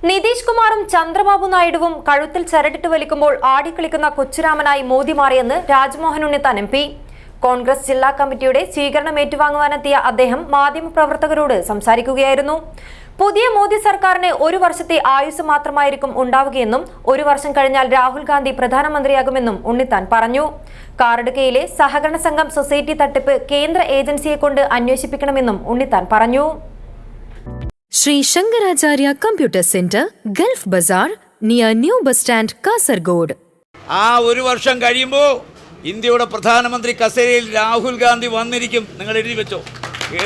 നിതീഷ് കുമാറും ചന്ദ്രബാബു നായിഡുവും കഴുത്തിൽ ചരടിട്ട് വലിക്കുമ്പോൾ ആടിക്കളിക്കുന്ന കൊച്ചുരാമനായി മോദി മാറിയെന്ന് രാജ്മോഹൻ ഉണ്ണിത്താൻ MP. കോൺഗ്രസ് ജില്ലാ കമ്മിറ്റിയുടെ സ്വീകരണം ഏറ്റുവാങ്ങുവാനെത്തിയ അദ്ദേഹം മാധ്യമപ്രവർത്തകരോട് സംസാരിക്കുകയായിരുന്നു. പുതിയ മോദി സർക്കാരിന് ഒരു വർഷത്തെ ആയുസ് മാത്രമായിരിക്കും ഉണ്ടാവുകയെന്നും 1 വർഷം കഴിഞ്ഞാൽ രാഹുൽ ഗാന്ധി പ്രധാനമന്ത്രിയാകുമെന്നും ഉണ്ണിത്താൻ പറഞ്ഞു. കാറടുക്കയിലെ സഹകരണ സംഘം സൊസൈറ്റി തട്ടിപ്പ് കേന്ദ്ര ഏജൻസിയെ കൊണ്ട് അന്വേഷിപ്പിക്കണമെന്നും ഉണ്ണിത്താൻ പറഞ്ഞു. Sri Shankaracharya Computer Center, Gulf Bazaar, near New Bus Stand, Kasargod. ആ 1 വർഷം കഴിയുമ്പോൾ ഇന്ത്യയുടെ പ്രധാനമന്ത്രി കസേരയിൽ രാഹുൽ ഗാന്ധി വന്നിരിക്കും. നിങ്ങൾ എഴുതി വെച്ചോ,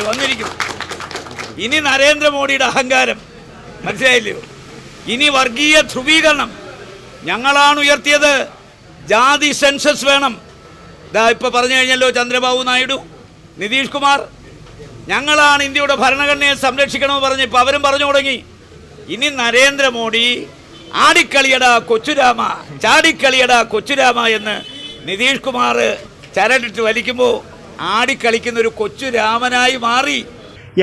വന്നിരിക്കും. ഇനി നരേന്ദ്രമോദിയുടെ അഹങ്കാരം മനസ്സിലായില്ലയോ? ഇനി വർഗീയ ധ്രുവീകരണം ഞങ്ങളാണ് ഉയർത്തിയത്. ജാതി സെൻസസ് വേണം. ഇതാ ഇപ്പം പറഞ്ഞു കഴിഞ്ഞല്ലോ ചന്ദ്രബാബു നായിഡു, നിതീഷ് കുമാർ. ഞങ്ങളാണ് ഇന്ത്യയുടെ ഭരണഘടനയെ സംരക്ഷിക്കണമെന്ന് പറഞ്ഞ് ഇപ്പോൾ അവരും പറഞ്ഞു തുടങ്ങി. ഇനി നരേന്ദ്രമോദി ആടിക്കളിയടാ കൊച്ചുരാമ, ചാടിക്കളിയടാ കൊച്ചുരാമ എന്ന് നിതീഷ് കുമാർ ചരടിട്ട് വലിക്കുമ്പോൾ ആടിക്കളിക്കുന്ന ഒരു കൊച്ചുരാമനായി മാറി.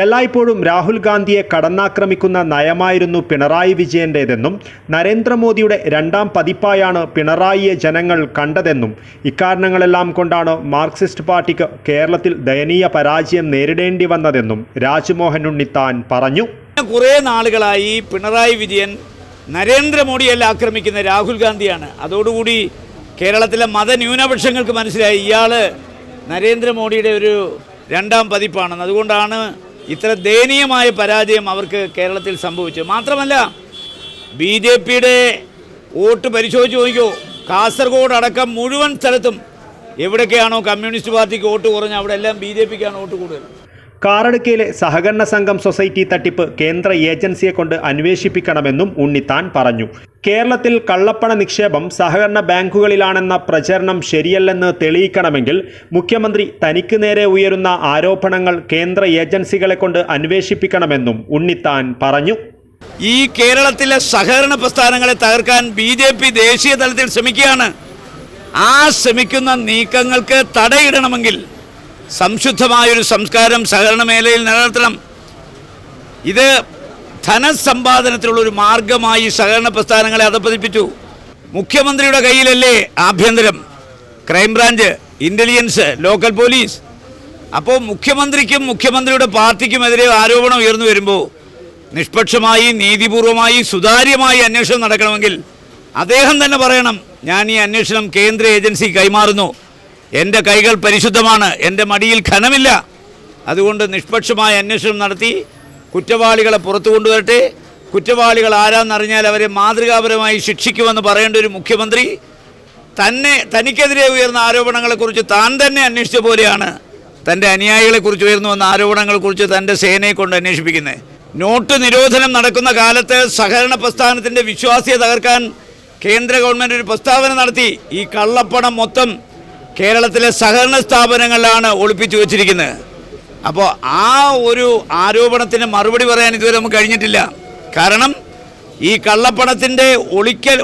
എല്ലായ്പ്പോഴും രാഹുൽ ഗാന്ധിയെ കടന്നാക്രമിക്കുന്ന നയമായിരുന്നു പിണറായി വിജയൻ്റേതെന്നും നരേന്ദ്രമോദിയുടെ 2ാം പതിപ്പായാണ് പിണറായിയെ ജനങ്ങൾ കണ്ടതെന്നും ഇക്കാരണങ്ങളെല്ലാം കൊണ്ടാണ് മാർക്സിസ്റ്റ് പാർട്ടിക്ക് കേരളത്തിൽ ദയനീയ പരാജയം നേരിടേണ്ടി വന്നതെന്നും രാജ്മോഹൻ ഉണ്ണിത്താൻ പറഞ്ഞു. കുറേ നാളുകളായി പിണറായി വിജയൻ നരേന്ദ്രമോദിയെല്ലാം ആക്രമിക്കുന്ന രാഹുൽ ഗാന്ധിയാണ്. അതോടുകൂടി കേരളത്തിലെ മതന്യൂനപക്ഷങ്ങൾക്ക് മനസ്സിലായി ഇയാൾ നരേന്ദ്രമോദിയുടെ ഒരു 2ാം പതിപ്പാണെന്ന്. അതുകൊണ്ടാണ് ഇത്ര ദയനീയമായ പരാജയം അവർക്ക് കേരളത്തിൽ സംഭവിച്ചു. മാത്രമല്ല BJPയുടെ വോട്ട് പരിശോധിച്ച് നോക്കിയോ, കാസർഗോഡ് അടക്കം മുഴുവൻ സ്ഥലത്തും എവിടെയൊക്കെയാണോ കമ്മ്യൂണിസ്റ്റ് പാർട്ടിക്ക് വോട്ട് കുറഞ്ഞ അവിടെ എല്ലാം BJPക്കാണ് വോട്ട് കൂടുതൽ. കാറടുക്കയിലെ സഹകരണ സംഘം സൊസൈറ്റി തട്ടിപ്പ് കേന്ദ്ര ഏജൻസിയെ കൊണ്ട് അന്വേഷിപ്പിക്കണമെന്നും ഉണ്ണിത്താൻ പറഞ്ഞു. കേരളത്തിൽ കള്ളപ്പണ നിക്ഷേപം സഹകരണ ബാങ്കുകളിലാണെന്ന പ്രചരണം ശരിയല്ലെന്ന് തെളിയിക്കണമെങ്കിൽ മുഖ്യമന്ത്രി തനിക്ക് നേരെ ഉയരുന്ന ആരോപണങ്ങൾ കേന്ദ്ര ഏജൻസികളെ കൊണ്ട് അന്വേഷിപ്പിക്കണമെന്നും ഉണ്ണിത്താൻ പറഞ്ഞു. ഈ കേരളത്തിലെ സഹകരണ പ്രസ്ഥാനങ്ങളെ തകർക്കാൻ BJP ദേശീയ തലത്തിൽ ശ്രമിക്കുകയാണ്. ആ ശ്രമിക്കുന്ന നീക്കങ്ങൾക്ക് തടയിടണമെങ്കിൽ സംശുദ്ധമായൊരു സംസ്കാരം സഹകരണ മേഖലയിൽ നിലനിർത്തണം. ഇത് ധനസമ്പാദനത്തിലുള്ളൊരു മാർഗമായി സഹകരണ പ്രസ്ഥാനങ്ങളെ അധപ്പതിപ്പിച്ചു. മുഖ്യമന്ത്രിയുടെ കയ്യിലല്ലേ ആഭ്യന്തരം, ക്രൈംബ്രാഞ്ച്, ഇൻ്റലിജൻസ്, ലോക്കൽ പോലീസ്. അപ്പോൾ മുഖ്യമന്ത്രിക്കും മുഖ്യമന്ത്രിയുടെ പാർട്ടിക്കുമെതിരെ ആരോപണം ഉയർന്നു വരുമ്പോൾ നിഷ്പക്ഷമായി, നീതിപൂർവമായി, സുതാര്യമായി അന്വേഷണം നടക്കണമെങ്കിൽ അദ്ദേഹം തന്നെ പറയണം, ഞാൻ ഈ അന്വേഷണം കേന്ദ്ര ഏജൻസി കൈമാറുന്നു, എൻ്റെ കൈകൾ പരിശുദ്ധമാണ്, എൻ്റെ മടിയിൽ ഖനമില്ല, അതുകൊണ്ട് നിഷ്പക്ഷമായ അന്വേഷണം നടത്തി കുറ്റവാളികളെ പുറത്തു കൊണ്ടുവരട്ടെ, കുറ്റവാളികൾ ആരാന്നറിഞ്ഞാൽ അവരെ മാതൃകാപരമായി ശിക്ഷിക്കുമെന്ന് പറയേണ്ട ഒരു മുഖ്യമന്ത്രി തനിക്കെതിരെ ഉയർന്ന ആരോപണങ്ങളെക്കുറിച്ച് താൻ തന്നെ അന്വേഷിച്ച പോലെയാണ് തൻ്റെ അനുയായികളെക്കുറിച്ച് ഉയർന്നു വന്ന ആരോപണങ്ങളെക്കുറിച്ച് തൻ്റെ സേനയെ കൊണ്ട് അന്വേഷിപ്പിക്കുന്നത്. നോട്ട് നിരോധനം നടക്കുന്ന കാലത്ത് സഹകരണ പ്രസ്ഥാനത്തിൻ്റെ വിശ്വാസ്യത തകർക്കാൻ കേന്ദ്ര ഗവൺമെൻറ് ഒരു പ്രസ്താവന നടത്തി. ഈ കള്ളപ്പണം മൊത്തം കേരളത്തിലെ സഹകരണ സ്ഥാപനങ്ങളിലാണ് ഒളിപ്പിച്ചു വച്ചിരിക്കുന്നത്. അപ്പോൾ ആ ഒരു ആരോപണത്തിന് മറുപടി പറയാൻ ഇതുവരെ നമുക്ക് കഴിഞ്ഞിട്ടില്ല. കാരണം ഈ കള്ളപ്പണത്തിൻ്റെ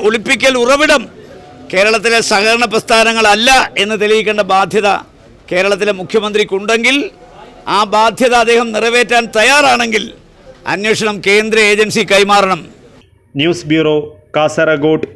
ഒളിപ്പിക്കൽ ഉറവിടം കേരളത്തിലെ സഹകരണ പ്രസ്ഥാനങ്ങളല്ല എന്ന് തെളിയിക്കേണ്ട ബാധ്യത കേരളത്തിലെ മുഖ്യമന്ത്രിക്കുണ്ടെങ്കിൽ ആ ബാധ്യത അദ്ദേഹം നിറവേറ്റാൻ തയ്യാറാണെങ്കിൽ അന്വേഷണം കേന്ദ്ര ഏജൻസി കൈമാറണം. News bureau, Kasaragod.